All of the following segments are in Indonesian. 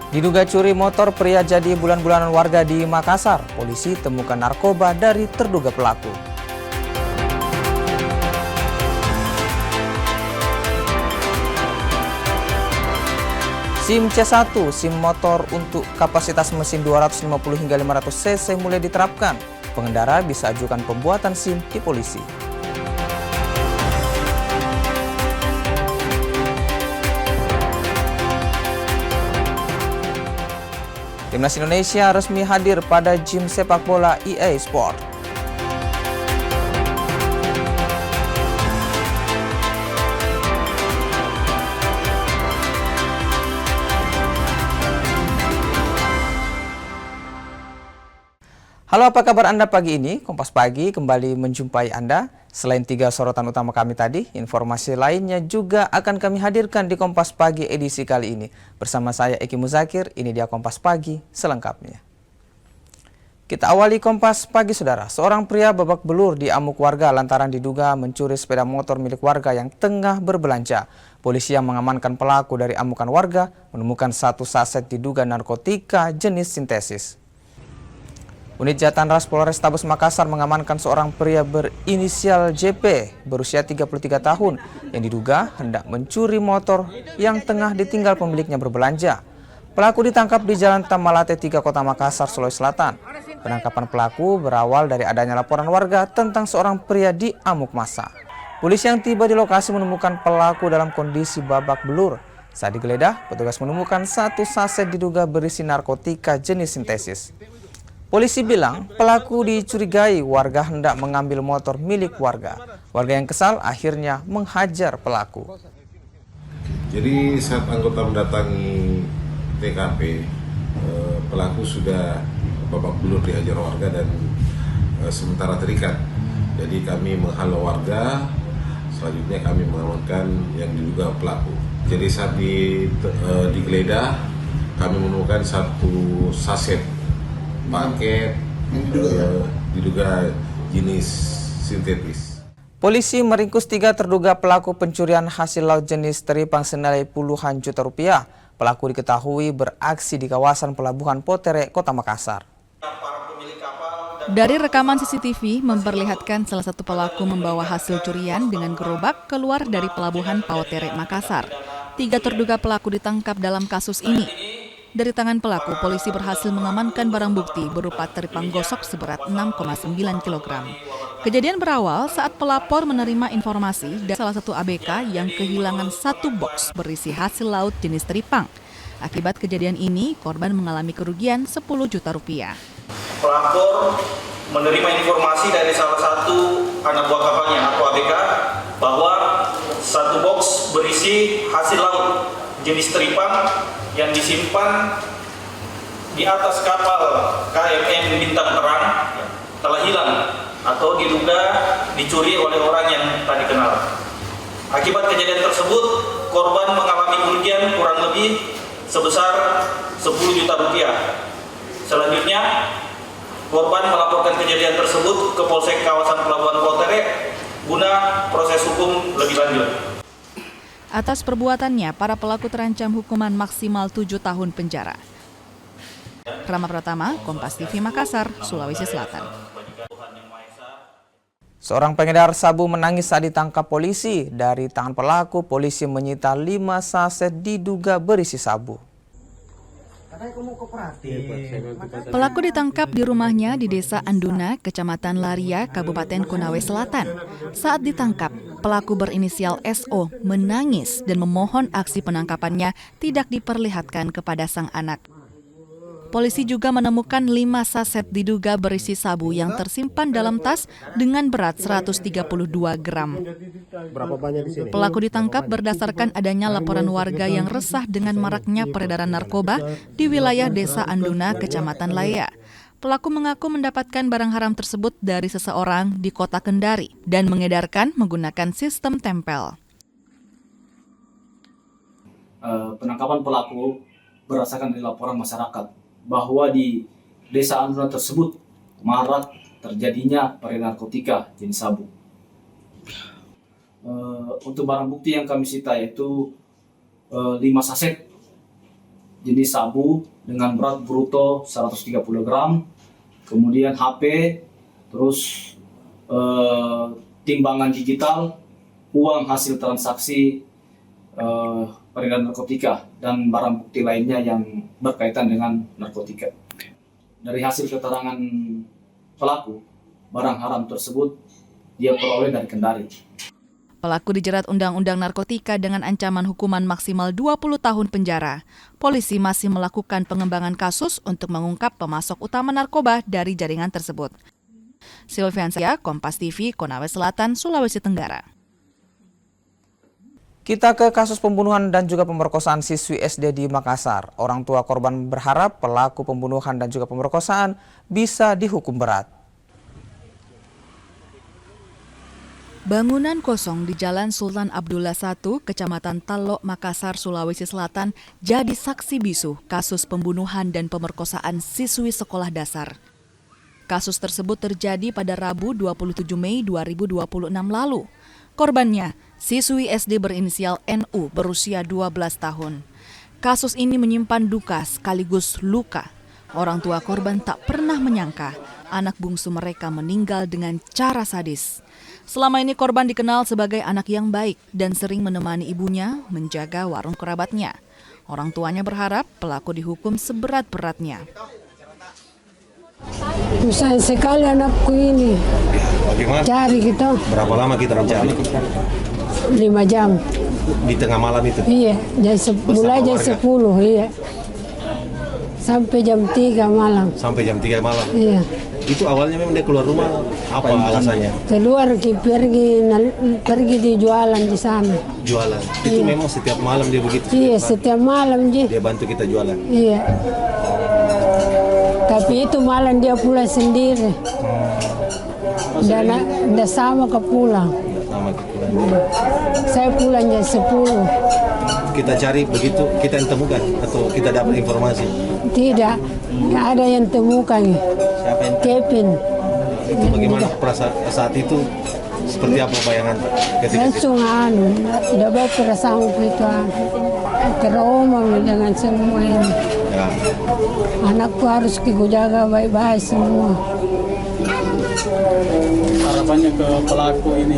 Diduga curi motor, pria jadi bulan-bulanan warga di Makassar. Polisi temukan narkoba dari terduga pelaku. SIM C1, SIM motor untuk kapasitas mesin 250 hingga 500 cc mulai diterapkan. Pengendara bisa ajukan pembuatan SIM di polisi. Timnas Indonesia resmi hadir pada gym sepak bola EA Sport. Halo, apa kabar Anda pagi ini? Kompas Pagi kembali menjumpai Anda. Selain 3 sorotan utama kami tadi, informasi lainnya juga akan kami hadirkan di Kompas Pagi edisi kali ini. Bersama saya Eki Muzakir, ini dia Kompas Pagi selengkapnya. Kita awali Kompas Pagi, saudara. Seorang pria babak belur diamuk warga lantaran diduga mencuri sepeda motor milik warga yang tengah berbelanja. Polisi yang mengamankan pelaku dari amukan warga menemukan 1 saset diduga narkotika jenis sintesis. Unit Jatanras Polrestabes Makassar mengamankan seorang pria berinisial JP berusia 33 tahun yang diduga hendak mencuri motor yang tengah ditinggal pemiliknya berbelanja. Pelaku ditangkap di Jalan Tamalate 3 Kota Makassar, Sulawesi Selatan. Penangkapan pelaku berawal dari adanya laporan warga tentang seorang pria diamuk massa. Polisi yang tiba di lokasi menemukan pelaku dalam kondisi babak belur. Saat digeledah, petugas menemukan 1 saset diduga berisi narkotika jenis sintesis. Polisi bilang pelaku dicurigai warga hendak mengambil motor milik warga. Warga yang kesal akhirnya menghajar pelaku. Jadi saat anggota mendatangi TKP, pelaku sudah babak belur dihajar warga dan sementara terikat. Jadi kami menghalau warga, selanjutnya kami mengamankan yang diduga pelaku. Jadi saat digeledah, kami menemukan 1 saset paket diduga jenis sintetis. Polisi meringkus 3 terduga pelaku pencurian hasil laut jenis teripang senilai puluhan juta rupiah. Pelaku diketahui beraksi di kawasan Pelabuhan Potere, Kota Makassar. Dari rekaman CCTV memperlihatkan salah satu pelaku membawa hasil curian dengan gerobak keluar dari Pelabuhan Potere, Makassar. 3 terduga pelaku ditangkap dalam kasus ini. Dari tangan pelaku, polisi berhasil mengamankan barang bukti berupa teripang gosok seberat 6,9 kg. Kejadian berawal saat pelapor menerima informasi dari salah satu ABK yang kehilangan 1 box berisi hasil laut jenis teripang. Akibat kejadian ini, korban mengalami kerugian 10 juta rupiah. Pelapor menerima informasi dari salah satu anak buah kapalnya atau ABK bahwa 1 box berisi hasil laut jenis teripang yang disimpan di atas kapal KMM Bintang Terang telah hilang atau diduga dicuri oleh orang yang tak dikenal. Akibat kejadian tersebut, korban mengalami kerugian kurang lebih sebesar 10 juta rupiah. Selanjutnya, korban melaporkan kejadian tersebut ke Polsek kawasan Pelabuhan Potere guna proses hukum lebih lanjut. Atas perbuatannya, para pelaku terancam hukuman maksimal 7 tahun penjara. Rama Pratama, Kompas TV Makassar, Sulawesi Selatan. Seorang pengedar sabu menangis saat ditangkap polisi. Dari tangan pelaku, polisi menyita 5 saset diduga berisi sabu. Pelaku ditangkap di rumahnya di Desa Anduna, Kecamatan Laria, Kabupaten Konawe Selatan. Saat ditangkap, pelaku berinisial SO menangis dan memohon aksi penangkapannya tidak diperlihatkan kepada sang anak. Polisi juga menemukan 5 saset diduga berisi sabu yang tersimpan dalam tas dengan berat 132 gram. Berapa banyak di sini? Pelaku ditangkap berdasarkan adanya laporan warga yang resah dengan maraknya peredaran narkoba di wilayah Desa Anduna, Kecamatan Laya. Pelaku mengaku mendapatkan barang haram tersebut dari seseorang di Kota Kendari dan mengedarkan menggunakan sistem tempel. Penangkapan pelaku berdasarkan dari laporan masyarakat bahwa di Desa Anduna tersebut marak terjadinya peredaran narkotika jenis sabu. Untuk barang bukti yang kami sita yaitu 5 saset jenis sabu dengan berat bruto 130 gram, kemudian HP, terus timbangan digital, uang hasil transaksi peredaran narkotika, dan barang bukti lainnya yang berkaitan dengan narkotika. Dari hasil keterangan pelaku, barang haram tersebut dia peroleh dari Kendari. Pelaku dijerat Undang-Undang Narkotika dengan ancaman hukuman maksimal 20 tahun penjara. Polisi masih melakukan pengembangan kasus untuk mengungkap pemasok utama narkoba dari jaringan tersebut. Silviansia, Kompas TV, Konawe Selatan, Sulawesi Tenggara. Kita ke kasus pembunuhan dan juga pemerkosaan siswi SD di Makassar. Orang tua korban berharap pelaku pembunuhan dan juga pemerkosaan bisa dihukum berat. Bangunan kosong di Jalan Sultan Abdullah I, Kecamatan Talok, Makassar, Sulawesi Selatan, jadi saksi bisu kasus pembunuhan dan pemerkosaan siswi sekolah dasar. Kasus tersebut terjadi pada Rabu 27 Mei 2026 lalu. Korbannya, siswi SD berinisial NU berusia 12 tahun. Kasus ini menyimpan duka sekaligus luka. Orang tua korban tak pernah menyangka anak bungsu mereka meninggal dengan cara sadis. Selama ini korban dikenal sebagai anak yang baik dan sering menemani ibunya menjaga warung kerabatnya. Orang tuanya berharap pelaku dihukum seberat-beratnya. Susah sekali anakku ini. Bagaimana? Cari kita. Berapa lama kita mencari? 5 jam. Di tengah malam itu? Iya, mulai jam 10, iya. Sampai jam 3 malam. Sampai jam 3 malam? Iya. Itu awalnya memang dia keluar rumah, apa alasannya? Keluar pergi di jualan di sana. Jualan? Itu memang setiap malam dia begitu? Iya, setiap malam dia bantu kita jualan? Iya. Tapi itu malam dia pulang sendiri. Dan tidak sama ke pulang. Sama ke pulang. Saya pulang jam 10. Kita cari begitu, kita yang temukan atau kita dapat informasi? Tidak, nggak ada yang temukan. Siapa yang Kevin. itu bagaimana perasaan saat itu? Seperti apa bayangan ketika Langsung tidak baik perasaan itu. Trauma dengan semua ini. ya. Anakku harus ku jaga baik-baik semua. Harapannya ke pelaku ini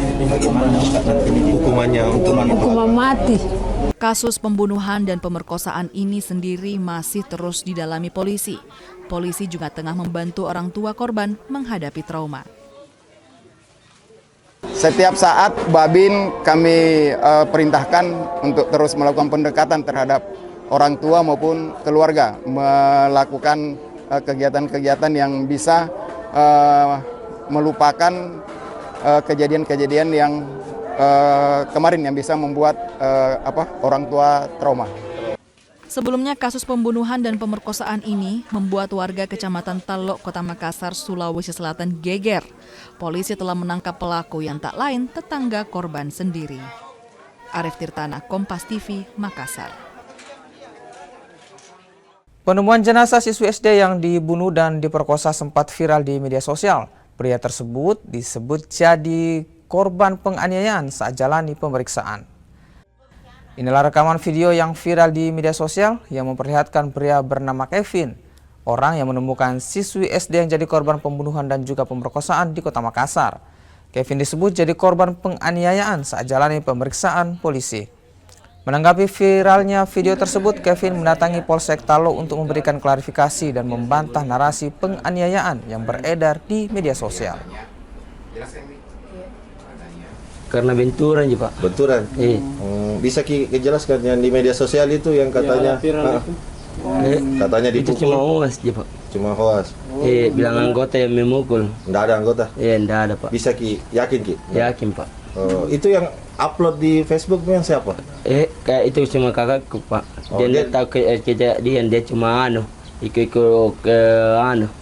Hukumannya untuk Hukuman mati. Kasus pembunuhan dan pemerkosaan ini sendiri masih terus didalami polisi. Polisi juga tengah membantu orang tua korban menghadapi trauma. Setiap saat Babin kami perintahkan untuk terus melakukan pendekatan terhadap orang tua maupun keluarga, melakukan kegiatan-kegiatan yang bisa melupakan kejadian-kejadian yang kemarin yang bisa membuat orang tua trauma. Sebelumnya kasus pembunuhan dan pemerkosaan ini membuat warga Kecamatan Talok, Kota Makassar, Sulawesi Selatan geger. Polisi telah menangkap pelaku yang tak lain tetangga korban sendiri. Arif Tirtana, Kompas TV, Makassar. Penemuan jenazah siswi SD yang dibunuh dan diperkosa sempat viral di media sosial. Pria tersebut disebut jadi korban penganiayaan saat jalani pemeriksaan. Inilah rekaman video yang viral di media sosial yang memperlihatkan pria bernama Kevin, orang yang menemukan siswi SD yang jadi korban pembunuhan dan juga pemerkosaan di Kota Makassar. Kevin disebut jadi korban penganiayaan saat jalani pemeriksaan polisi. Menanggapi viralnya video tersebut, Kevin mendatangi Polsek Talok untuk memberikan klarifikasi dan membantah narasi penganiayaan yang beredar di media sosial. Karena benturan ya Pak. Benturan? Bisa jelaskan yang di media sosial itu yang katanya katanya dipukul? Itu cuma hoas ya Pak. Cuma hoas? Bilang anggota yang memukul. Nggak ada anggota? Nggak ada Pak. Bisa yakin Ki? Yakin Pak. Itu yang upload di Facebook yang siapa? Kayak itu cuma kakakku Pak. Dia nggak tahu kejadian, dia cuma ikut ke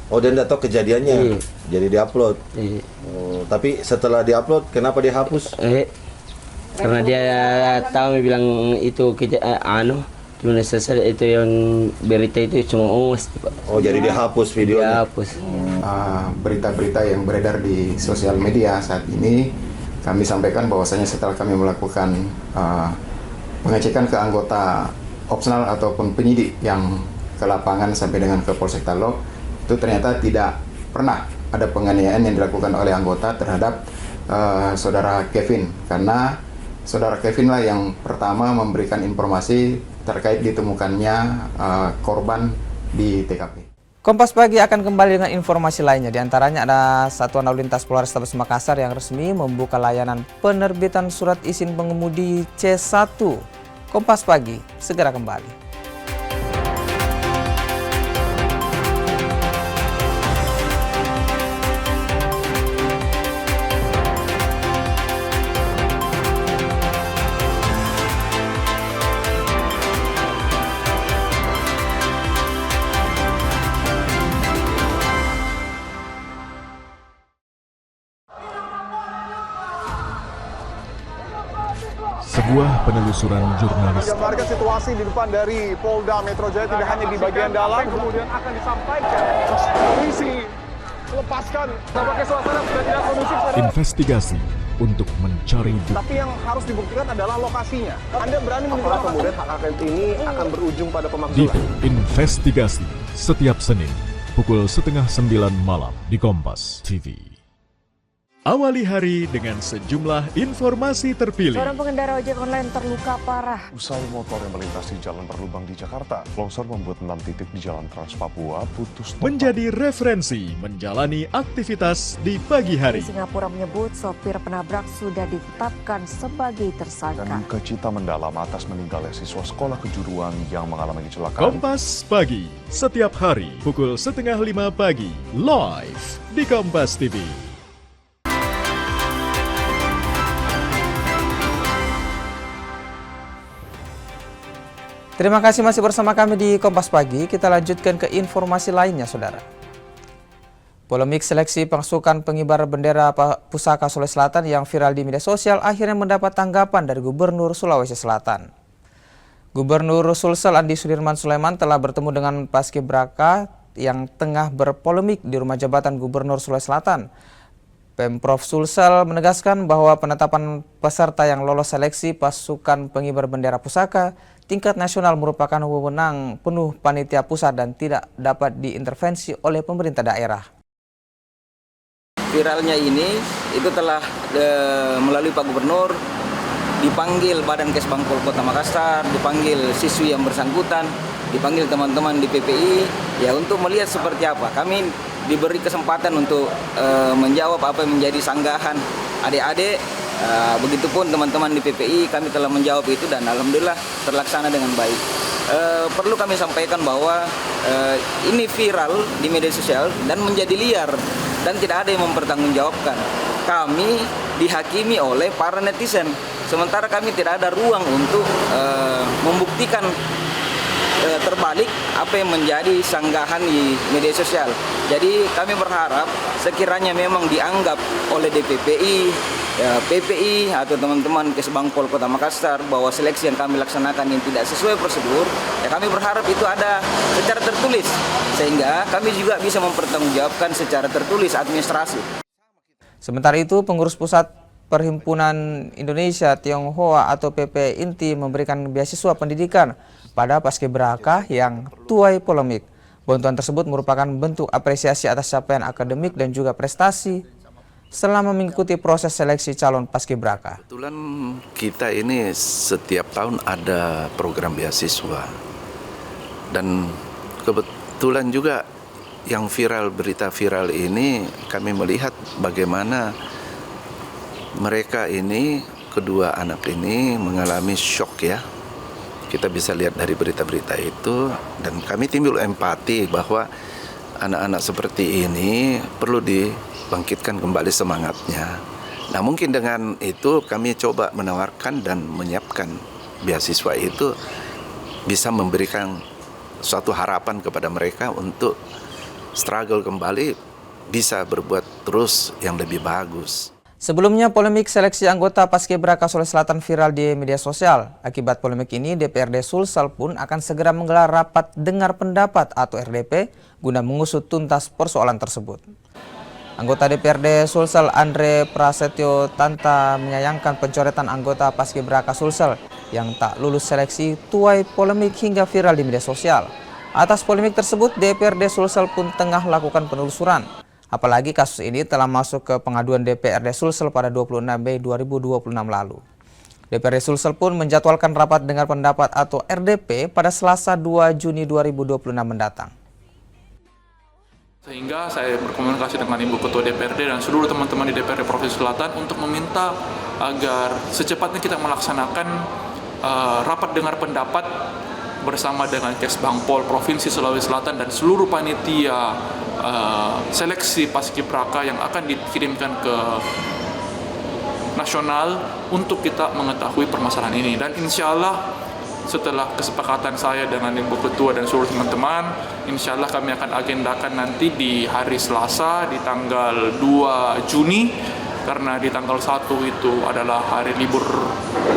Oh, dia nggak tahu kejadiannya. Jadi diupload. Tapi setelah diupload, kenapa dia hapus? Karena dia tahu bilang itu cuma selesai itu yang berita itu cuma Pak. Oh, jadi dia hapus videonya. Dia hapus. Berita-berita yang beredar di sosial media saat ini kami sampaikan bahwasanya setelah kami melakukan pengecekan ke anggota opsional ataupun penyidik yang ke lapangan sampai dengan ke Polsek Talok, itu ternyata tidak pernah ada penganiayaan yang dilakukan oleh anggota terhadap saudara Kevin, karena saudara Kevin lah yang pertama memberikan informasi terkait ditemukannya korban di TKP. Kompas Pagi akan kembali dengan informasi lainnya. Di antaranya ada Satuan Lalu Lintas Polrestabes Makassar yang resmi membuka layanan penerbitan surat izin pengemudi C1. Kompas Pagi segera kembali. Sebuah penelusuran jurnalis Gambarkan situasi di depan dari Polda Metro Jaya tidak hanya di bagian dalam, kemudian akan disampaikan polisi melepaskan. Tampaknya suasana sudah tidak kondusif. investigasi untuk mencari bukti. Tapi yang harus dibuktikan adalah lokasinya. Anda berani menunjukkan kemudian hak angket ini akan berujung pada pemakzulan. Di investigasi setiap Senin pukul 8:30 malam di Kompas TV. Awali hari dengan sejumlah informasi terpilih. Seorang pengendara ojek online terluka parah. Usai motor yang melintasi jalan berlubang di Jakarta, longsor membuat 6 titik di Jalan Trans Papua putus total. Menjadi referensi menjalani aktivitas di pagi hari. Di Singapura menyebut sopir penabrak sudah ditetapkan sebagai tersangka. Dan duka cita mendalam atas meninggalnya siswa sekolah kejuruan yang mengalami kecelakaan. Kompas Pagi, setiap hari pukul 4:30 pagi, live di Kompas TV. Terima kasih masih bersama kami di Kompas Pagi. Kita lanjutkan ke informasi lainnya, saudara. Polemik seleksi pasukan pengibar bendera Pusaka Sulawesi Selatan yang viral di media sosial akhirnya mendapat tanggapan dari Gubernur Sulawesi Selatan. Gubernur Sulsel Andi Sudirman Sulaiman telah bertemu dengan Paskibraka yang tengah berpolemik di rumah jabatan Gubernur Sulawesi Selatan. Pemprov Sulsel menegaskan bahwa penetapan peserta yang lolos seleksi pasukan pengibar bendera pusaka tingkat nasional merupakan wewenang penuh panitia pusat dan tidak dapat diintervensi oleh pemerintah daerah. Viralnya ini itu telah melalui Pak Gubernur, dipanggil Badan Kesbangpol Kota Makassar, dipanggil siswi yang bersangkutan, dipanggil teman-teman di PPI ya untuk melihat seperti apa. Kami diberi kesempatan untuk menjawab apa yang menjadi sanggahan adik-adik. Begitupun teman-teman di PPI kami telah menjawab itu dan alhamdulillah terlaksana dengan baik. Perlu kami sampaikan bahwa ini viral di media sosial dan menjadi liar dan tidak ada yang mempertanggungjawabkan. Kami dihakimi oleh para netizen, sementara kami tidak ada ruang untuk membuktikan terbalik apa yang menjadi sanggahan di media sosial. Jadi kami berharap sekiranya memang dianggap oleh DPPI, PPI atau teman-teman Kesbangpol Kota Makassar bahwa seleksi yang kami laksanakan ini tidak sesuai prosedur, ya kami berharap itu ada secara tertulis sehingga kami juga bisa mempertanggungjawabkan secara tertulis administrasi. Sementara itu, pengurus pusat Perhimpunan Indonesia Tionghoa atau PP Inti memberikan beasiswa pendidikan pada Paskibraka yang tuai polemik. Bantuan tersebut merupakan bentuk apresiasi atas capaian akademik dan juga prestasi selama mengikuti proses seleksi calon Paskibraka. Kebetulan kita ini setiap tahun ada program beasiswa dan kebetulan juga yang viral, berita viral ini kami melihat bagaimana mereka ini, kedua anak ini mengalami shock ya. Kita bisa lihat dari berita-berita itu dan kami timbul empati bahwa anak-anak seperti ini perlu dibangkitkan kembali semangatnya. Nah mungkin dengan itu kami coba menawarkan dan menyiapkan beasiswa itu bisa memberikan suatu harapan kepada mereka untuk struggle kembali, bisa berbuat terus yang lebih bagus. Sebelumnya, polemik seleksi anggota Paskibraka Sulawesi Selatan viral di media sosial. Akibat polemik ini, DPRD Sulsel pun akan segera menggelar rapat dengar pendapat atau RDP guna mengusut tuntas persoalan tersebut. Anggota DPRD Sulsel Andre Prasetyo Tanta menyayangkan pencoretan anggota Paskibraka Sulsel yang tak lulus seleksi tuai polemik hingga viral di media sosial. Atas polemik tersebut, DPRD Sulsel pun tengah lakukan penelusuran. Apalagi kasus ini telah masuk ke pengaduan DPRD Sulsel pada 26 Mei 2026 lalu. DPRD Sulsel pun menjadwalkan rapat dengar pendapat atau RDP pada Selasa 2 Juni 2026 mendatang. Sehingga saya berkomunikasi dengan Ibu Ketua DPRD dan seluruh teman-teman di DPRD Provinsi Selatan untuk meminta agar secepatnya kita melaksanakan rapat dengar pendapat bersama dengan Kesbangpol Provinsi Sulawesi Selatan dan seluruh panitia seleksi Paskibraka yang akan dikirimkan ke nasional untuk kita mengetahui permasalahan ini. Dan insya Allah setelah kesepakatan saya dengan Ibu Ketua dan seluruh teman-teman, insya Allah kami akan agendakan nanti di hari Selasa di tanggal 2 Juni, karena di tanggal 1 itu adalah hari libur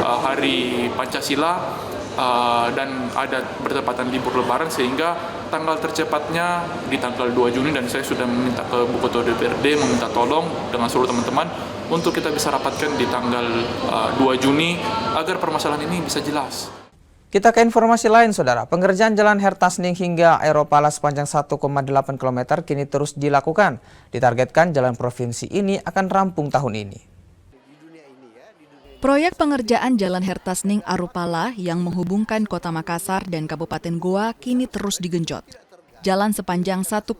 hari Pancasila dan ada bertepatan libur Lebaran, sehingga tanggal tercepatnya di tanggal 2 Juni, dan saya sudah meminta ke Ibu Ketua DPRD meminta tolong dengan seluruh teman-teman untuk kita bisa rapatkan di tanggal 2 Juni agar permasalahan ini bisa jelas. Kita ke informasi lain, Saudara. Pengerjaan Jalan Hertasning hingga Aeropala sepanjang 1,8 km kini terus dilakukan. Ditargetkan jalan provinsi ini akan rampung tahun ini. Proyek pengerjaan Jalan Hertasning Arupala yang menghubungkan Kota Makassar dan Kabupaten Goa kini terus digenjot. Jalan sepanjang 1,8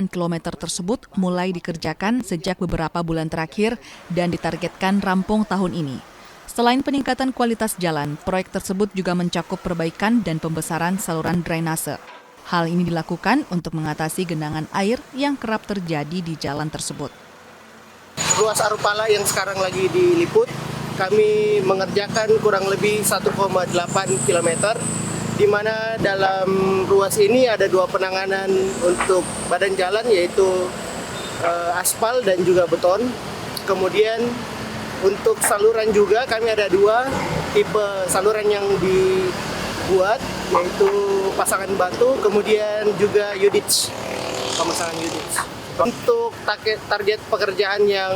km tersebut mulai dikerjakan sejak beberapa bulan terakhir dan ditargetkan rampung tahun ini. Selain peningkatan kualitas jalan, proyek tersebut juga mencakup perbaikan dan pembesaran saluran drainase. Hal ini dilakukan untuk mengatasi genangan air yang kerap terjadi di jalan tersebut. Ruas Arupala yang sekarang lagi diliput, kami mengerjakan kurang lebih 1,8 km, di mana dalam ruas ini ada 2 penanganan untuk badan jalan, yaitu aspal dan juga beton. Kemudian untuk saluran juga kami ada 2 tipe saluran yang dibuat, yaitu pasangan batu, kemudian juga Yudits, pemasangan Yudits. Untuk target pekerjaan yang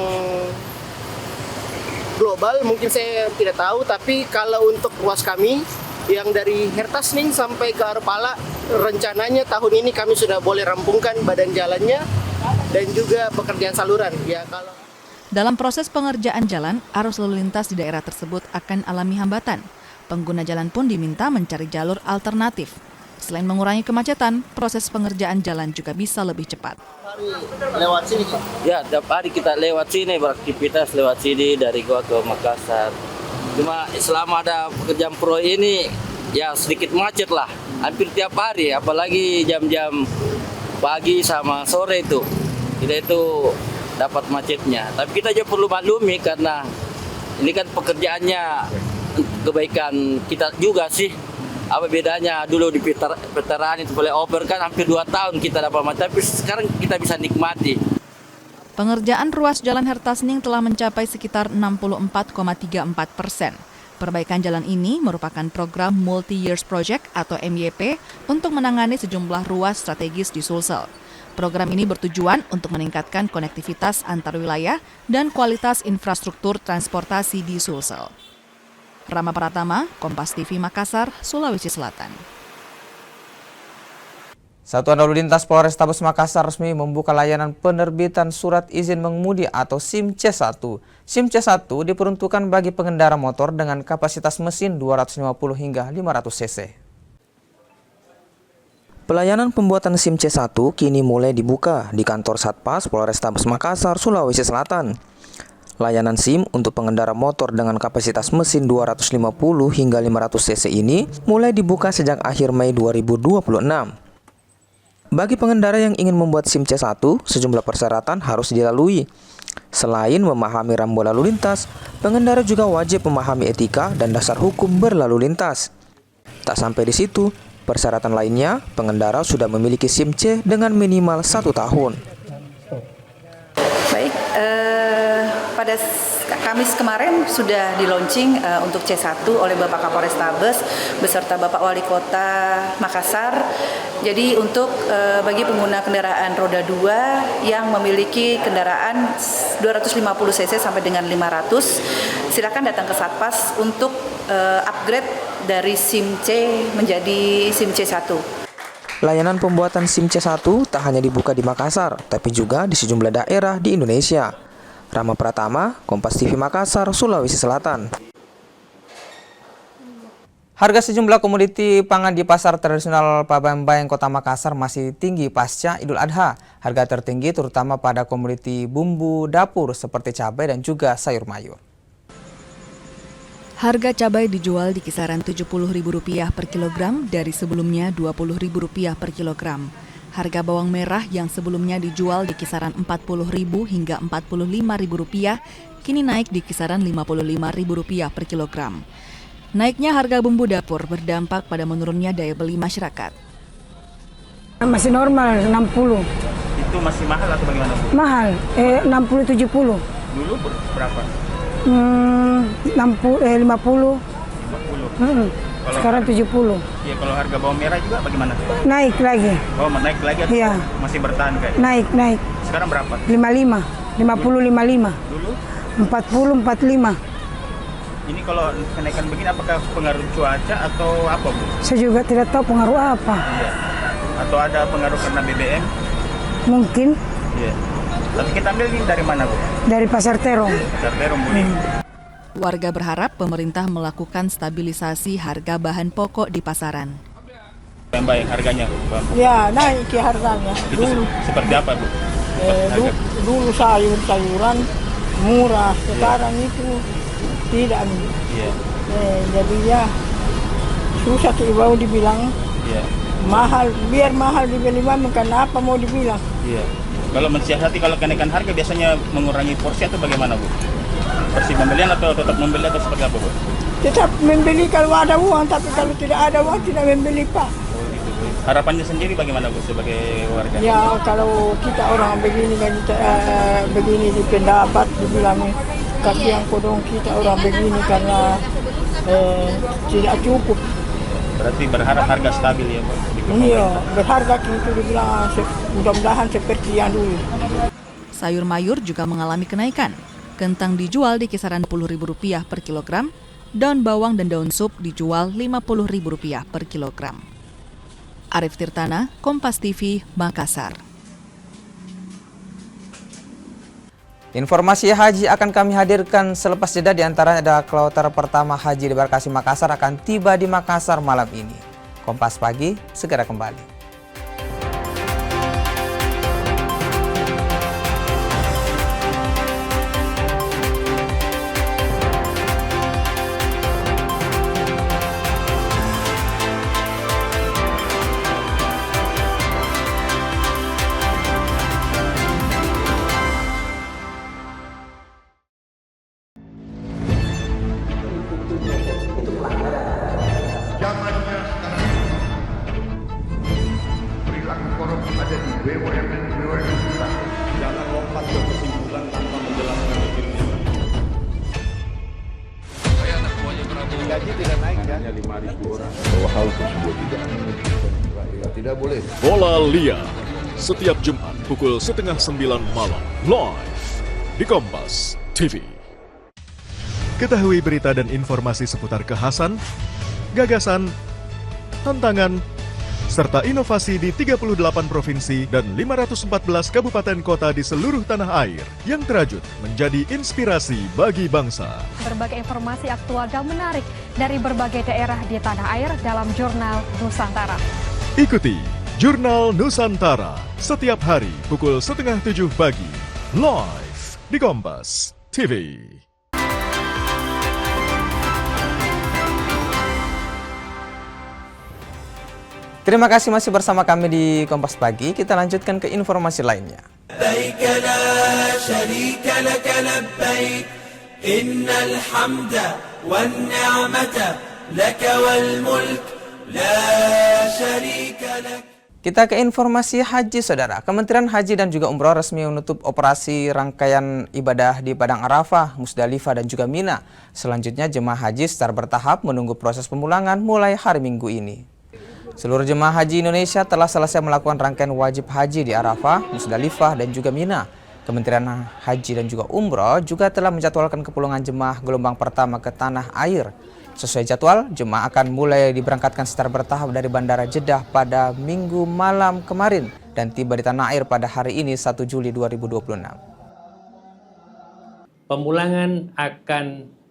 global mungkin saya tidak tahu, tapi kalau untuk ruas kami yang dari Hertasning sampai ke Arupala, rencananya tahun ini kami sudah boleh rampungkan badan jalannya dan juga pekerjaan saluran. Ya, kalau dalam proses pengerjaan jalan, arus lalu lintas di daerah tersebut akan alami hambatan. Pengguna jalan pun diminta mencari jalur alternatif. Selain mengurangi kemacetan, proses pengerjaan jalan juga bisa lebih cepat. Lewat sini, Pak? Ya, tiap hari kita lewat sini, beraktivitas lewat sini dari Goa ke Makassar. Cuma selama ada pekerjaan proyek ini, ya sedikit macet lah. Hampir tiap hari, apalagi jam-jam pagi sama sore itu. Kita itu dapat macetnya. Tapi kita juga perlu maklumi karena ini kan pekerjaannya kebaikan kita juga sih. Apa bedanya dulu di veteran itu boleh over kan hampir 2 tahun kita dapat macet, tapi sekarang kita bisa nikmati. Pengerjaan ruas Jalan Hertasning telah mencapai sekitar 64,34%. Perbaikan jalan ini merupakan program Multi-Years Project atau MYP untuk menangani sejumlah ruas strategis di Sulsel. Program ini bertujuan untuk meningkatkan konektivitas antar wilayah dan kualitas infrastruktur transportasi di Sulsel. Rama Pratama, Kompas TV Makassar, Sulawesi Selatan. Satuan Lalu Lintas Polrestabes Makassar resmi membuka layanan penerbitan surat izin mengemudi atau SIM C1. SIM C1 diperuntukkan bagi pengendara motor dengan kapasitas mesin 250 hingga 500 cc. Pelayanan pembuatan SIM C1 kini mulai dibuka di kantor Satpas Polrestabes Makassar, Sulawesi Selatan. Layanan SIM untuk pengendara motor dengan kapasitas mesin 250 hingga 500 cc ini mulai dibuka sejak akhir Mei 2026. Bagi pengendara yang ingin membuat SIM C1, sejumlah persyaratan harus dilalui. Selain memahami rambu lalu lintas, pengendara juga wajib memahami etika dan dasar hukum berlalu lintas. Tak sampai di situ, persyaratan lainnya, pengendara sudah memiliki SIM C dengan minimal 1 tahun. Baik, pada Kamis kemarin sudah di-launching untuk C1 oleh Bapak Kapolrestabes beserta Bapak Wali Kota Makassar. Jadi untuk bagi pengguna kendaraan roda 2 yang memiliki kendaraan 250 cc sampai dengan 500, silakan datang ke Satpas untuk upgrade dari SIM C menjadi SIM C1. Layanan pembuatan SIM C1 tak hanya dibuka di Makassar, tapi juga di sejumlah daerah di Indonesia. Rama Pratama, Kompas TV Makassar, Sulawesi Selatan. Harga sejumlah komoditi pangan di pasar tradisional Pabambayang Kota Makassar masih tinggi pasca Idul Adha. Harga tertinggi terutama pada komoditi bumbu dapur seperti cabai dan juga sayur mayur. Harga cabai dijual di kisaran Rp70.000 per kilogram dari sebelumnya Rp20.000 per kilogram. Harga bawang merah yang sebelumnya dijual di kisaran Rp40.000 hingga Rp45.000 kini naik di kisaran Rp55.000 per kilogram. Naiknya harga bumbu dapur berdampak pada menurunnya daya beli masyarakat. Masih normal 60. Itu masih mahal atau bagaimana, Bu? Mahal, 60-70. Dulu berapa? 50. 50. Sekarang 70. Iya, kalau harga bawang merah juga bagaimana? Naik lagi. Oh, naik lagi atau iya. Masih bertahan kayak? Naik. Sekarang berapa? 55. 50-55. Dulu? 40-45. Ini kalau kenaikan begini apakah pengaruh cuaca atau apa, Bu? Saya juga tidak tahu pengaruh apa. Iya. Atau ada pengaruh karena BBM? Mungkin. Iya. Tapi kita ambil ini dari mana, Bu? Dari Pasar Terong. Pasar Terong, Bu. Warga berharap pemerintah melakukan stabilisasi harga bahan pokok di pasaran. Yang baik harganya, Bu? Ya, naik harganya. Itu seperti apa, Bu? Dulu sayur-sayuran murah, sekarang itu tidak. Iya. Jadi ya susah mau dibilang. Iya. Mahal, biar mahal dibeli mama, karena apa mau dibilang? Iya. Kalau mensiasati kalau kenaikan harga biasanya mengurangi porsi atau bagaimana, Bu? Porsi pembelian atau tetap membeli atau seperti apa, Bu? Tetap membeli kalau ada uang, tapi kalau tidak ada uang tidak membeli, Pak. Oh, gitu, Bu. Harapannya sendiri bagaimana, Bu, sebagai warga? Ya, kalau kita orang begini kan begini di pendapat dibilang kasihan kodong kita orang begini karena tidak cukup. Berarti berharap harga stabil ya, Pak? Iya, berharga itu dibilang mudah-mudahan seperti yang dulu. Sayur mayur juga mengalami kenaikan. Kentang dijual di kisaran Rp10.000 per kilogram, daun bawang dan daun sup dijual Rp50.000 per kilogram. Arif Tirtana, Kompas TV, Makassar. Informasi haji akan kami hadirkan selepas jeda, di antaranya ada kloter pertama haji debarkasi Makassar akan tiba di Makassar malam ini. Kompas Pagi segera kembali. Jangan lompat ke kesimpulan tanpa menjelaskan dirinya. Saya anak buahnya Prabowo. Gaji tidak naik kan? Hanya 5.000 orang. Bahwa hal tersebut tidak boleh. Bola Liar setiap Jumat pukul 8:30 malam live di Kompas TV. Ketahui berita dan informasi seputar kekhasan, gagasan, tantangan, serta inovasi di 38 provinsi dan 514 kabupaten kota di seluruh tanah air yang terajut menjadi inspirasi bagi bangsa. Berbagai informasi aktual dan menarik dari berbagai daerah di tanah air dalam Jurnal Nusantara. Ikuti Jurnal Nusantara setiap hari pukul 6:30 pagi, live di Kompas TV. Terima kasih masih bersama kami di Kompas Pagi. Kita lanjutkan ke informasi lainnya. Kita ke informasi haji, saudara. Kementerian Haji dan juga Umroh resmi menutup operasi rangkaian ibadah di Padang Arafah, Musdalifah, dan juga Mina. Selanjutnya jemaah haji secara bertahap menunggu proses pemulangan mulai hari Minggu ini. Seluruh jemaah haji Indonesia telah selesai melakukan rangkaian wajib haji di Arafah, Musdalifah, dan juga Mina. Kementerian Haji dan juga Umroh juga telah menjadwalkan kepulangan jemaah gelombang pertama ke tanah air. Sesuai jadwal, jemaah akan mulai diberangkatkan secara bertahap dari Bandara Jeddah pada Minggu malam kemarin dan tiba di tanah air pada hari ini 1 Juli 2026. Pemulangan akan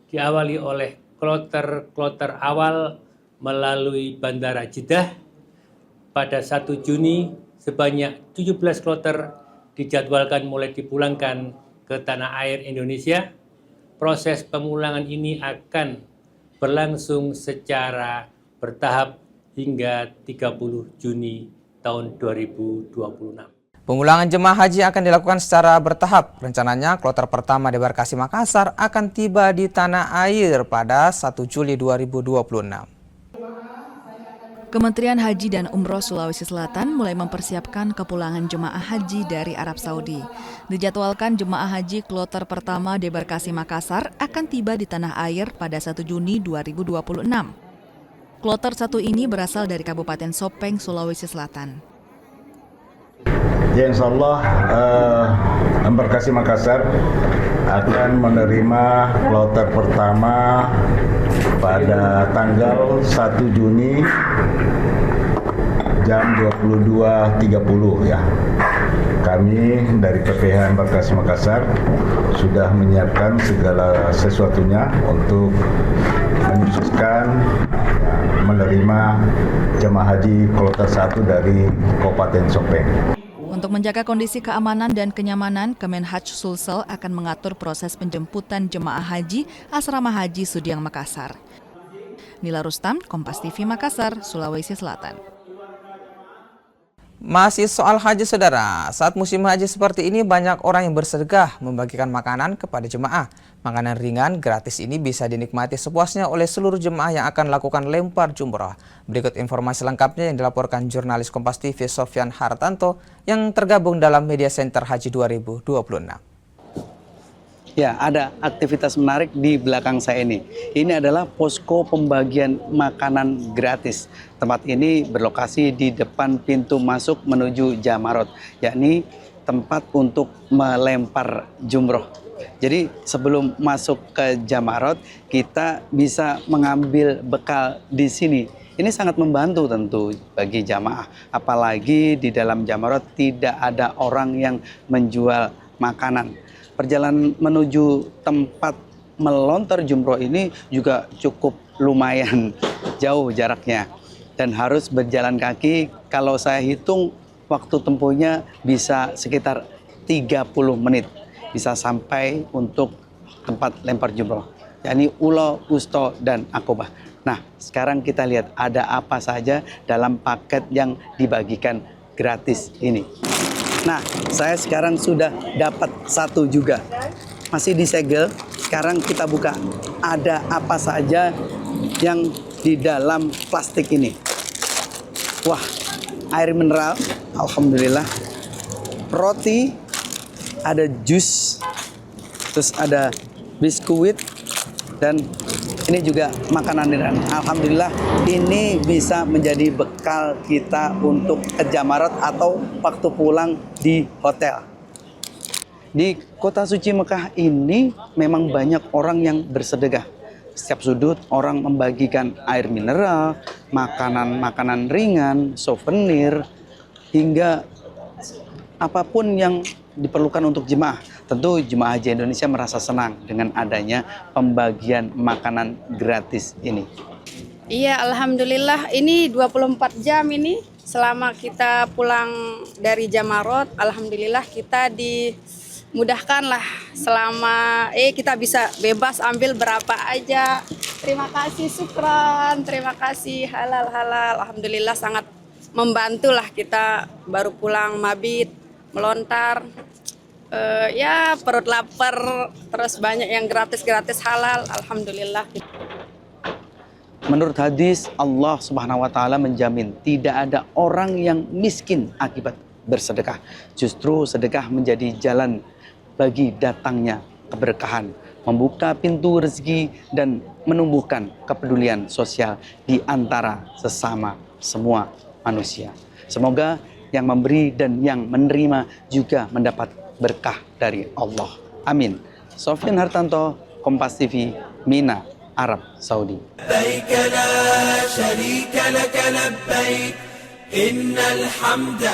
diawali oleh kloter awal melalui Bandara Jeddah pada 1 Juni. Sebanyak 17 kloter dijadwalkan mulai dipulangkan ke tanah air Indonesia. Proses pemulangan ini akan berlangsung secara bertahap hingga 30 Juni tahun 2026. Pemulangan jemaah haji akan dilakukan secara bertahap. Rencananya kloter pertama debarkasi Makassar akan tiba di tanah air pada 1 Juli 2026. Kementerian Haji dan Umroh Sulawesi Selatan mulai mempersiapkan kepulangan jemaah haji dari Arab Saudi. Dijadwalkan jemaah haji kloter pertama debarkasi Makassar akan tiba di tanah air pada 1 Juni 2026. Kloter 1 ini berasal dari Kabupaten Sopeng, Sulawesi Selatan. Ya, insya Allah embarkasi Makassar akan menerima kloter pertama pada tanggal 1 Juni jam 22.30 ya. Kami dari PPH Embarkasi Makassar sudah menyiapkan segala sesuatunya untuk menyukseskan menerima jemaah haji kloter 1 dari Kabupaten Sopeng. Untuk menjaga kondisi keamanan dan kenyamanan, Kemenhaj Sulsel akan mengatur proses penjemputan jemaah haji Asrama Haji Sudiang Makassar. Nila Rustam, Kompas TV Makassar, Sulawesi Selatan. Masih soal haji, saudara. Saat musim haji seperti ini, banyak orang yang bersedekah membagikan makanan kepada jemaah. Makanan ringan gratis ini bisa dinikmati sepuasnya oleh seluruh jemaah yang akan lakukan lempar jumrah. Berikut informasi lengkapnya yang dilaporkan jurnalis Kompas TV Sofyan Hartanto yang tergabung dalam Media Center Haji 2026. Ya, ada aktivitas menarik di belakang saya ini. Ini adalah posko pembagian makanan gratis. Tempat ini berlokasi di depan pintu masuk menuju Jamarot, yakni tempat untuk melempar jumroh. Jadi sebelum masuk ke Jamarot, kita bisa mengambil bekal di sini. Ini sangat membantu tentu bagi jamaah. Apalagi di dalam Jamarot tidak ada orang yang menjual makanan. Perjalanan menuju tempat melontar jumroh ini juga cukup lumayan jauh jaraknya. Dan harus berjalan kaki, kalau saya hitung waktu tempuhnya bisa sekitar 30 menit. Bisa sampai untuk tempat lempar jumroh, yakni Ulo, Usto, dan Akobah. Nah, sekarang kita lihat ada apa saja dalam paket yang dibagikan gratis ini. Nah, saya sekarang sudah dapat satu juga. Masih disegel, sekarang kita buka. Ada apa saja yang di dalam plastik ini. Wah, air mineral, alhamdulillah. Roti, ada jus, terus ada biskuit, dan ini juga makanan ringan. Alhamdulillah ini bisa menjadi bekal kita untuk ke Jamarot atau waktu pulang di hotel. Di kota suci Mekah ini memang banyak orang yang bersedekah. Setiap sudut orang membagikan air mineral, makanan-makanan ringan, souvenir, hingga apapun yang diperlukan untuk jemaah. Tentu jemaah haji Indonesia merasa senang dengan adanya pembagian makanan gratis ini. Iya, alhamdulillah ini 24 jam ini selama kita pulang dari Jamarot, alhamdulillah kita dimudahkan lah selama kita bisa bebas ambil berapa aja. Terima kasih, syukran, terima kasih, halal, alhamdulillah sangat membantu lah kita baru pulang mabit, melontar. Ya perut lapar, terus banyak yang gratis halal, alhamdulillah. Menurut hadis, Allah Subhanahu wa Ta'ala menjamin tidak ada orang yang miskin akibat bersedekah. Justru sedekah menjadi jalan bagi datangnya keberkahan, membuka pintu rezeki dan menumbuhkan kepedulian sosial di antara sesama semua manusia. Semoga yang memberi dan yang menerima juga mendapat berkah dari Allah. Amin. Sofyan Hartanto, Kompas TV, Mina, Arab Saudi. لبيك لا شريك لك لبيك إن الحمد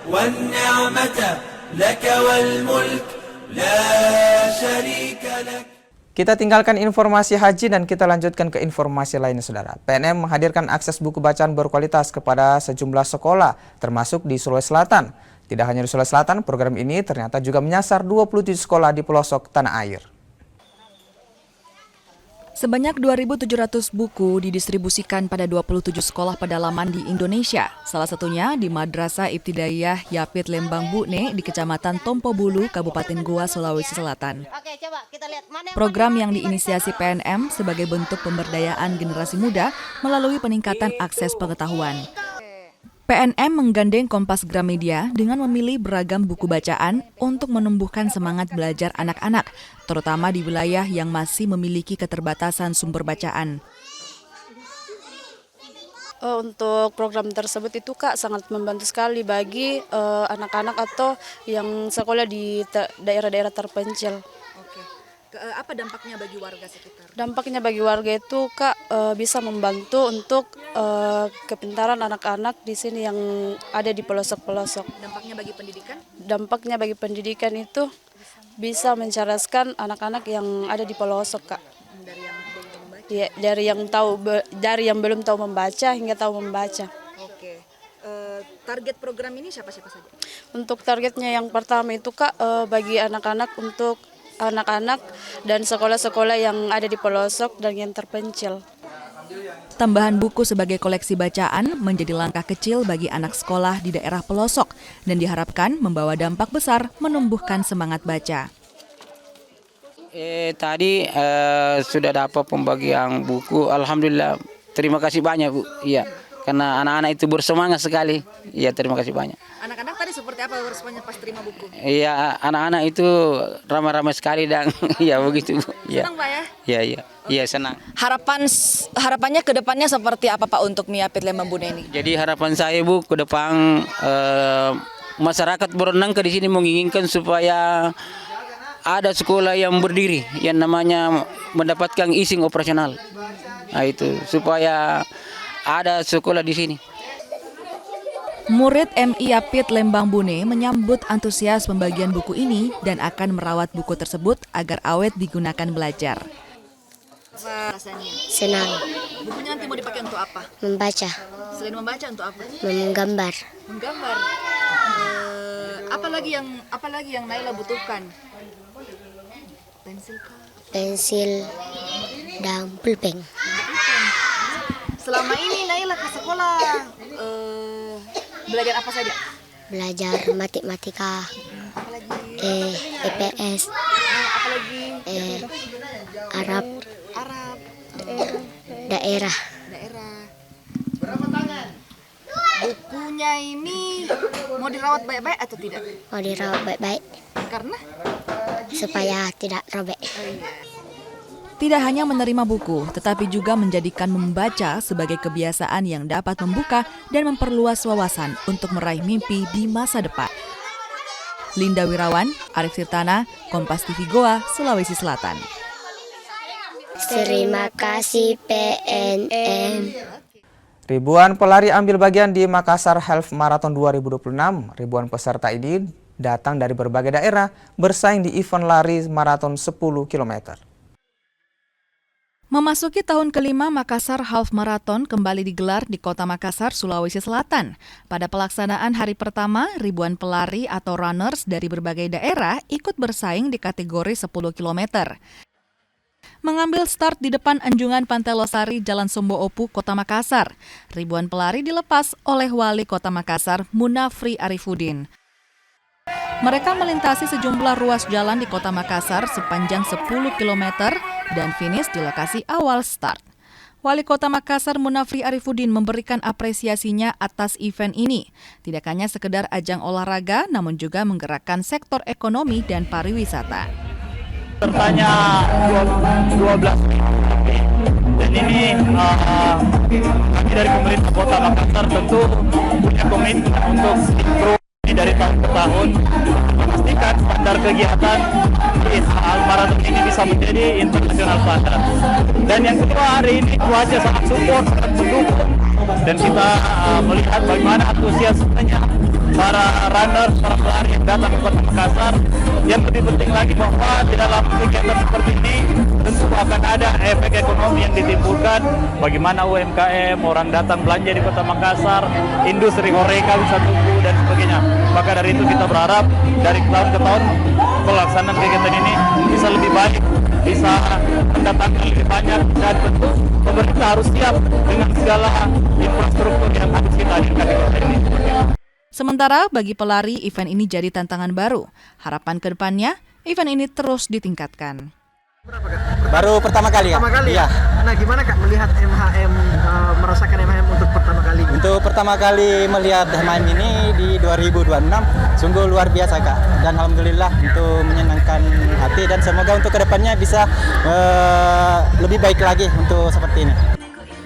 والنعمة لك والملك لا شريك لك. Kita tinggalkan informasi haji dan kita lanjutkan ke informasi lainnya, saudara. PNM menghadirkan akses buku bacaan berkualitas kepada sejumlah sekolah, termasuk di Sulawesi Selatan. Tidak hanya di Sulawesi Selatan, program ini ternyata juga menyasar 27 sekolah di pelosok tanah air. Sebanyak 2.700 buku didistribusikan pada 27 sekolah pedalaman di Indonesia. Salah satunya di Madrasah Ibtidaiyah Yapit Lembang Bune di Kecamatan Tompo Bulu, Kabupaten Goa, Sulawesi Selatan. Program yang diinisiasi PNM sebagai bentuk pemberdayaan generasi muda melalui peningkatan akses pengetahuan. PNM menggandeng Kompas Gramedia dengan memilih beragam buku bacaan untuk menumbuhkan semangat belajar anak-anak, terutama di wilayah yang masih memiliki keterbatasan sumber bacaan. Untuk program tersebut itu Kak sangat membantu sekali bagi anak-anak atau yang sekolah di daerah-daerah terpencil. Apa dampaknya bagi warga sekitar? Dampaknya bagi warga itu Kak bisa membantu untuk kepintaran anak-anak di sini yang ada di pelosok-pelosok. Dampaknya bagi pendidikan? Dampaknya bagi pendidikan itu bisa mencerdaskan anak-anak yang ada di pelosok Kak. Dari yang belum tahu membaca hingga tahu membaca. Oke. Target program ini siapa-siapa saja? Untuk targetnya yang pertama itu Kak bagi anak-anak untuk anak-anak dan sekolah-sekolah yang ada di pelosok dan yang terpencil. Tambahan buku sebagai koleksi bacaan menjadi langkah kecil bagi anak sekolah di daerah pelosok dan diharapkan membawa dampak besar menumbuhkan semangat baca. Tadi sudah dapat pembagian buku, alhamdulillah. Terima kasih banyak Bu. Iya, karena anak-anak itu bersemangat sekali. Iya, terima kasih banyak. Anak-anak tadi seperti apa responnya pas terima buku? Iya, anak-anak itu ramai-ramai sekali dan ya begitu. Ya. Senang Pak ya? Iya, iya senang. Harapannya ke depannya seperti apa Pak untuk Yapit Lembang Bune ini? Jadi harapan saya Bu ke depan masyarakat berenang ke di sini menginginkan supaya ada sekolah yang berdiri yang namanya mendapatkan izin operasional. Nah itu supaya ada sekolah di sini. Murid MI Yapit Lembang Bune menyambut antusias pembagian buku ini dan akan merawat buku tersebut agar awet digunakan belajar. Apa rasanya? Senang. Bukunya nanti mau dipakai untuk apa? Membaca. Selain membaca untuk apa? Menggambar. Menggambar. Apa lagi yang Naila butuhkan? Pensil dan pulpen. Selama ini Naila ke sekolah belajar apa saja? Belajar matematika, EPS, Arab, daerah. Bukunya ini mau dirawat baik-baik atau tidak? Mau dirawat baik-baik. Karena? Supaya tidak robek. Tidak hanya menerima buku, tetapi juga menjadikan membaca sebagai kebiasaan yang dapat membuka dan memperluas wawasan untuk meraih mimpi di masa depan. Linda Wirawan, Arif Sirtana, Kompas TV Goa, Sulawesi Selatan. Terima kasih PNM. Ribuan pelari ambil bagian di Makassar Half Marathon 2026. Ribuan peserta ini datang dari berbagai daerah bersaing di event lari maraton 10 km. Memasuki tahun kelima, Makassar Half Marathon kembali digelar di Kota Makassar, Sulawesi Selatan. Pada pelaksanaan hari pertama, ribuan pelari atau runners dari berbagai daerah ikut bersaing di kategori 10 km. Mengambil start di depan Anjungan Pantai Losari, Jalan Sombo Opu, Kota Makassar. Ribuan pelari dilepas oleh Wali Kota Makassar, Munafri Arifudin. Mereka melintasi sejumlah ruas jalan di Kota Makassar sepanjang 10 km dan finish di lokasi awal start. Wali Kota Makassar Munafri Arifudin memberikan apresiasinya atas event ini. Tidak hanya sekedar ajang olahraga, namun juga menggerakkan sektor ekonomi dan pariwisata. Pesertanya 12 dan ini kami dari pemerintah Kota Makassar tentu punya komitmen untuk improve dari tahun ke tahun, memastikan standar kegiatan di half marathon ini bisa menjadi internasional standar. Dan yang kedua, hari ini cuaca sangat support, sangat mendukung, dan kita melihat bagaimana antusiasmenya para runners, para pelari yang datang ke Kota Makassar. Yang lebih penting lagi bahwa di dalam kegiatan seperti ini tentu akan ada efek ekonomi yang ditimbulkan. Bagaimana UMKM, orang datang belanja di Kota Makassar, industri horeca bisa tumbuh dan sebagainya. Maka dari itu kita berharap dari tahun ke tahun pelaksanaan kegiatan ini bisa lebih baik, bisa mendatangkan lebih banyak, dan tentu pemerintah harus siap dengan segala infrastruktur yang harus kita hadirkan di kota ini. Sementara bagi pelari, event ini jadi tantangan baru. Harapan ke depannya, event ini terus ditingkatkan. Baru pertama kali, Kak? Pertama kali? Iya. Nah, gimana Kak melihat MHM, merasakan MHM untuk pertama kali? Untuk pertama kali melihat MHM ini di 2026, sungguh luar biasa, Kak. Dan Alhamdulillah untuk menyenangkan hati, dan semoga untuk kedepannya bisa lebih baik lagi untuk seperti ini.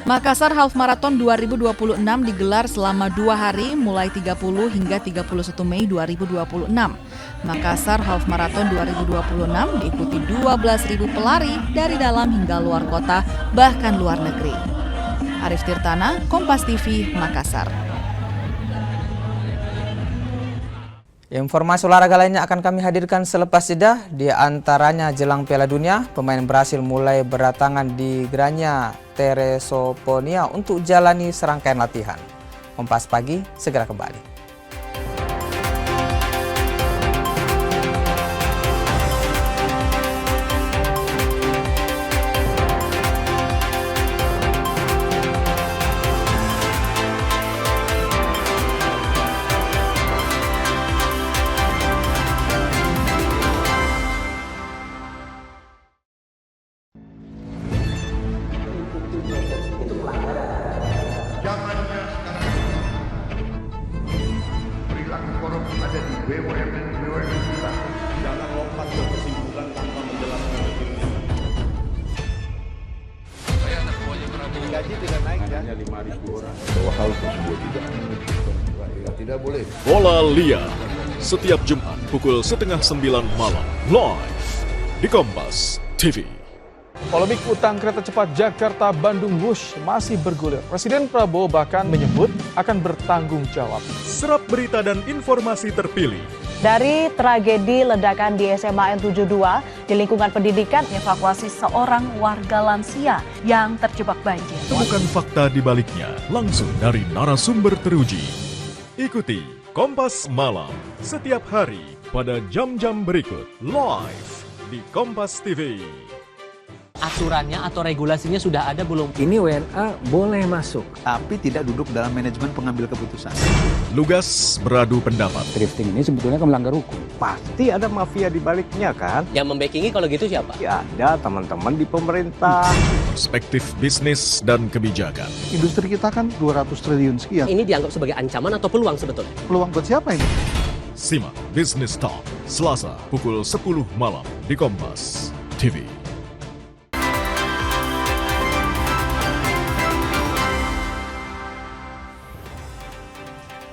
Makassar Half Marathon 2026 digelar selama 2 hari mulai 30 hingga 31 Mei 2026. Makassar Half Marathon 2026 diikuti 12.000 pelari dari dalam hingga luar kota, bahkan luar negeri. Arif Tirtana, Kompas TV, Makassar. Informasi olahraga lainnya akan kami hadirkan selepas jeda. Di antaranya jelang Piala Dunia, pemain Brasil mulai berdatangan di Granja Teresoponia untuk jalani serangkaian latihan. Kompas Pagi segera kembali. Gaji tidak naik ya? Hanya 5.000 orang. Bahwa hal tersebut tidak boleh. Bola Liar setiap Jumat pukul 8:30 malam live di Kompas TV. Polemik utang kereta cepat Jakarta-Bandung Wush masih bergulir. Presiden Prabowo bahkan menyebut akan bertanggung jawab. Serap berita dan informasi terpilih. Dari tragedi ledakan di SMA N72 di lingkungan pendidikan, evakuasi seorang warga lansia yang terjebak banjir. Temukan fakta di baliknya langsung dari narasumber teruji. Ikuti Kompas Malam setiap hari pada jam-jam berikut live di Kompas TV. Aturannya atau regulasinya sudah ada belum? Ini WNA boleh masuk, tapi tidak duduk dalam manajemen pengambil keputusan. Lugas beradu pendapat. Drifting ini sebetulnya melanggar hukum. Pasti ada mafia di baliknya kan? Yang membackingi kalau gitu siapa? Ya ada teman-teman di pemerintah. Perspektif bisnis dan kebijakan. Industri kita kan 200 triliun sekian. Ini dianggap sebagai ancaman atau peluang sebetulnya? Peluang buat siapa ini? Simak Business Talk Selasa pukul 10 malam di Kompas TV.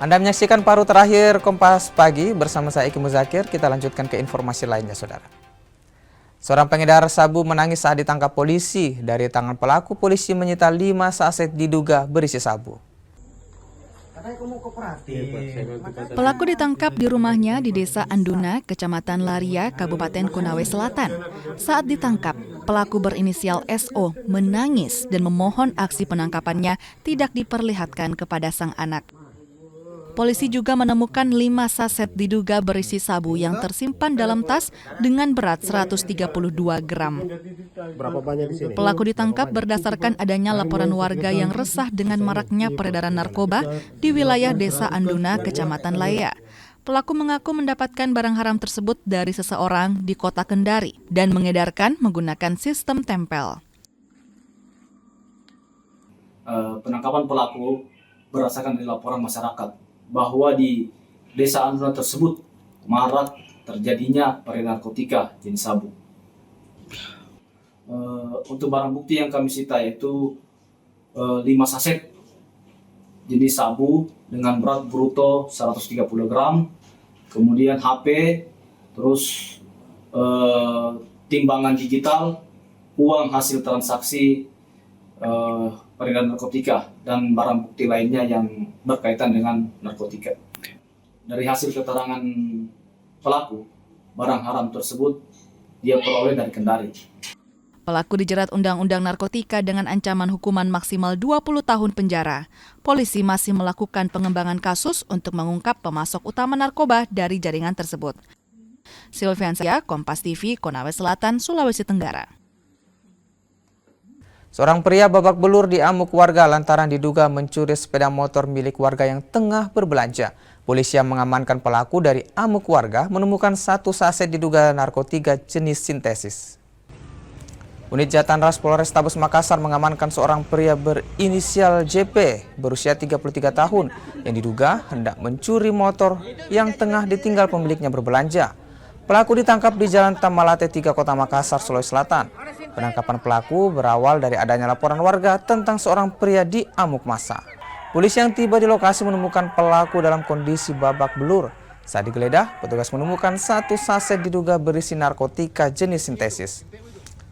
Anda menyaksikan paruh terakhir Kompas Pagi bersama saya Iki Muzakir. Kita lanjutkan ke informasi lainnya, saudara. Seorang pengedar sabu menangis saat ditangkap polisi. Dari tangan pelaku, polisi menyita 5 saset diduga berisi sabu. Pelaku ditangkap di rumahnya di Desa Anduna, Kecamatan Laria, Kabupaten Konawe Selatan. Saat ditangkap, pelaku berinisial SO menangis dan memohon aksi penangkapannya tidak diperlihatkan kepada sang anak. Polisi juga menemukan 5 saset diduga berisi sabu yang tersimpan dalam tas dengan berat 132 gram. Berapa banyak di sini? Pelaku ditangkap berdasarkan adanya laporan warga yang resah dengan maraknya peredaran narkoba di wilayah Desa Anduna, Kecamatan Laya. Pelaku mengaku mendapatkan barang haram tersebut dari seseorang di Kota Kendari dan mengedarkan menggunakan sistem tempel. Penangkapan pelaku berdasarkan dari laporan masyarakat bahwa di Desa Anduna tersebut marak terjadinya peredaran narkotika jenis sabu. Untuk barang bukti yang kami sita yaitu 5 saset jenis sabu dengan berat bruto 130 gram kemudian HP, terus timbangan digital, uang hasil transaksi peredaran narkotika, dan barang bukti lainnya yang berkaitan dengan narkotika. Dari hasil keterangan pelaku, barang haram tersebut dia peroleh dari Kendari. Pelaku dijerat Undang-Undang Narkotika dengan ancaman hukuman maksimal 20 tahun penjara. Polisi masih melakukan pengembangan kasus untuk mengungkap pemasok utama narkoba dari jaringan tersebut. Silviansia, Kompas TV, Konawe Selatan, Sulawesi Tenggara. Seorang pria babak belur diamuk warga lantaran diduga mencuri sepeda motor milik warga yang tengah berbelanja. Polisi yang mengamankan pelaku dari amuk warga menemukan 1 saset diduga narkotika jenis sintesis. Unit Jatanras Polrestabes Makassar mengamankan seorang pria berinisial JP berusia 33 tahun yang diduga hendak mencuri motor yang tengah ditinggal pemiliknya berbelanja. Pelaku ditangkap di Jalan Tamalate 3 Kota Makassar, Sulawesi Selatan. Penangkapan pelaku berawal dari adanya laporan warga tentang seorang pria diamuk massa. Polisi yang tiba di lokasi menemukan pelaku dalam kondisi babak belur. Saat digeledah, petugas menemukan 1 saset diduga berisi narkotika jenis sintesis.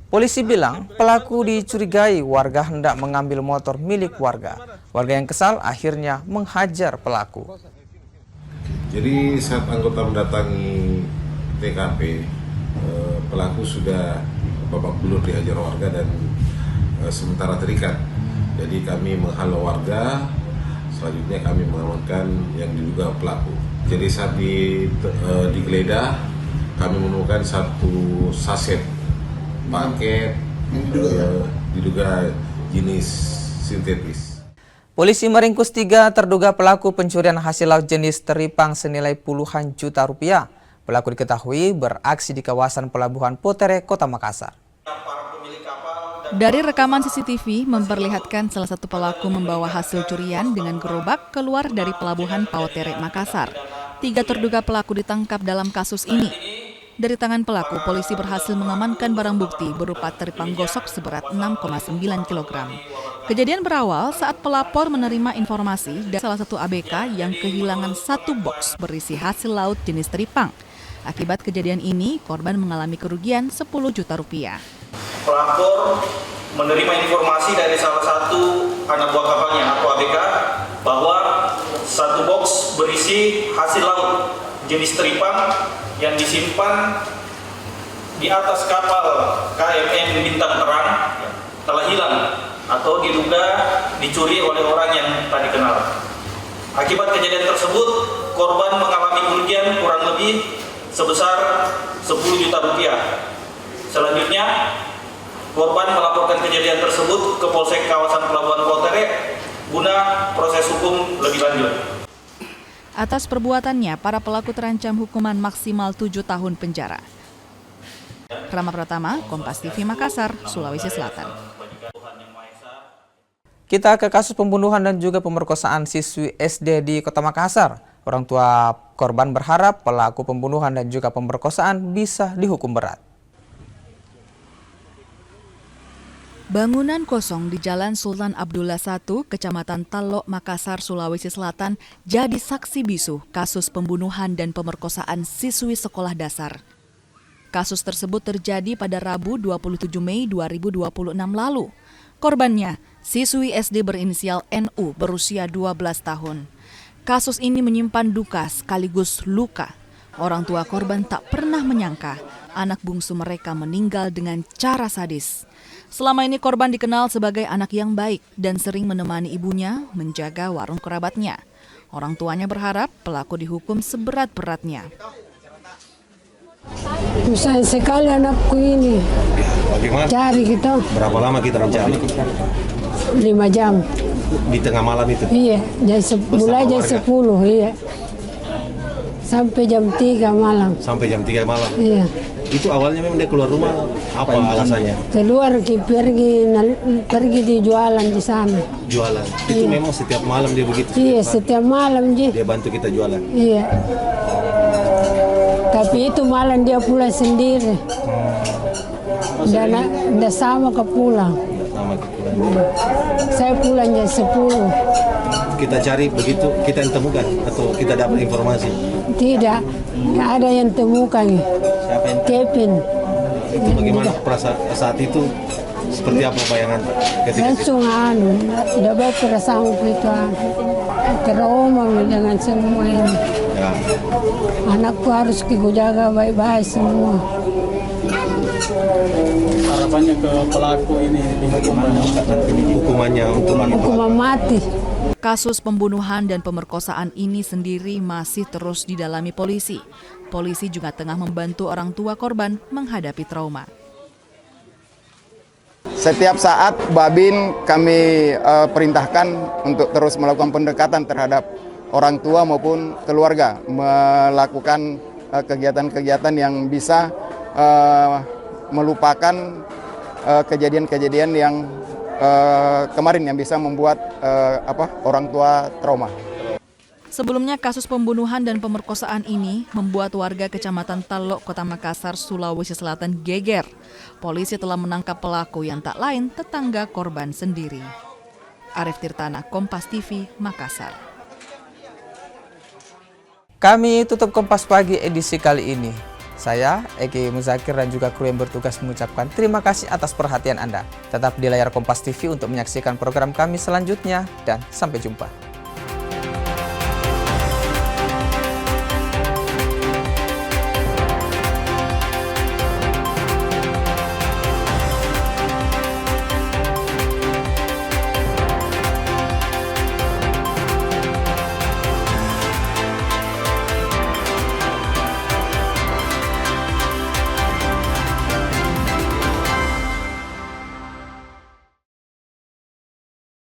Polisi bilang pelaku dicurigai warga hendak mengambil motor milik warga. Warga yang kesal akhirnya menghajar pelaku. Jadi saat anggota mendatangi TKP, pelaku sudah babak belur dihajar warga dan sementara terikat. Jadi kami menghalau warga, selanjutnya kami mengamankan yang diduga pelaku. Jadi saat digeledah, kami menemukan 1 saset paket diduga jenis sintetis. Polisi meringkus 3 terduga pelaku pencurian hasil laut jenis teripang senilai puluhan juta rupiah. Pelaku diketahui beraksi di kawasan Pelabuhan Potere, Kota Makassar. Dari rekaman CCTV memperlihatkan salah satu pelaku membawa hasil curian dengan gerobak keluar dari Pelabuhan Potere, Makassar. 3 terduga pelaku ditangkap dalam kasus ini. Dari tangan pelaku, polisi berhasil mengamankan barang bukti berupa teripang gosok seberat 6,9 kg. Kejadian berawal saat pelapor menerima informasi dari salah satu ABK yang kehilangan 1 box berisi hasil laut jenis teripang. Akibat kejadian ini, korban mengalami kerugian 10 juta rupiah. Pelapor menerima informasi dari salah satu anak buah kapalnya atau ABK bahwa 1 box berisi hasil laut jenis teripang yang disimpan di atas kapal KMM Bintang Terang telah hilang atau diduga dicuri oleh orang yang tak dikenal. Akibat kejadian tersebut, korban mengalami kerugian kurang lebih sebesar 10 juta rupiah. Selanjutnya, korban melaporkan kejadian tersebut ke Polsek kawasan Pelabuhan Potere guna proses hukum lebih lanjut. Atas perbuatannya, para pelaku terancam hukuman maksimal 7 tahun penjara. Rama Pratama, Kompas TV Makassar, Sulawesi Selatan. Kita ke kasus pembunuhan dan juga pemerkosaan siswi SD di Kota Makassar. Orang tua korban berharap pelaku pembunuhan dan juga pemerkosaan bisa dihukum berat. Bangunan kosong di Jalan Sultan Abdullah I, Kecamatan Talok, Makassar, Sulawesi Selatan, jadi saksi bisu kasus pembunuhan dan pemerkosaan siswi sekolah dasar. Kasus tersebut terjadi pada Rabu 27 Mei 2026 lalu. Korbannya, siswi SD berinisial NU berusia 12 tahun. Kasus ini menyimpan duka sekaligus luka. Orang tua korban tak pernah menyangka anak bungsu mereka meninggal dengan cara sadis. Selama ini korban dikenal sebagai anak yang baik dan sering menemani ibunya menjaga warung kerabatnya. Orang tuanya berharap pelaku dihukum seberat-beratnya. Susah sekali anakku ini. Bagaimana? Cari gitu. Berapa lama kita mencari? 5 jam. Di tengah malam itu? Iya, mulai jam 10, iya. Sampai jam 3 malam. Sampai jam 3 malam? Iya. Itu awalnya memang dia keluar rumah, apa alasannya? Keluar pergi di jualan di sana. Jualan? Itu memang setiap malam dia begitu? Iya, setiap malam Ji. Dia bantu kita jualan? Iya. Tapi itu malam dia pulang sendiri. Dan tidak sama ke pulang. Sama ke pulang. Saya pulang jam 10. kita cari begitu kita yang temukan atau kita dapat informasi? Tidak, nggak ada yang temukan. Siapa yang Kevin. itu bagaimana perasaan saat itu, seperti apa bayangan ketika Langsung tidak baik perasaan itu. Trauma dengan semua ini. ya. Anakku harus jaga baik-baik semua. Harapannya ke pelaku ini hukuman mati. Kasus pembunuhan dan pemerkosaan ini sendiri masih terus didalami polisi. Polisi juga tengah membantu orang tua korban menghadapi trauma. Setiap saat Babin kami perintahkan untuk terus melakukan pendekatan terhadap orang tua maupun keluarga, melakukan kegiatan-kegiatan yang bisa melupakan kejadian-kejadian yang kemarin yang bisa membuat orang tua trauma. Sebelumnya kasus pembunuhan dan pemerkosaan ini membuat warga Kecamatan Talok, Kota Makassar, Sulawesi Selatan geger. Polisi telah menangkap pelaku yang tak lain tetangga korban sendiri. Arif Tirtana, Kompas TV, Makassar. Kami tutup Kompas Pagi edisi kali ini. Saya, Eki Muzakir, dan juga kru yang bertugas mengucapkan terima kasih atas perhatian Anda. Tetap di layar Kompas TV untuk menyaksikan program kami selanjutnya, dan sampai jumpa.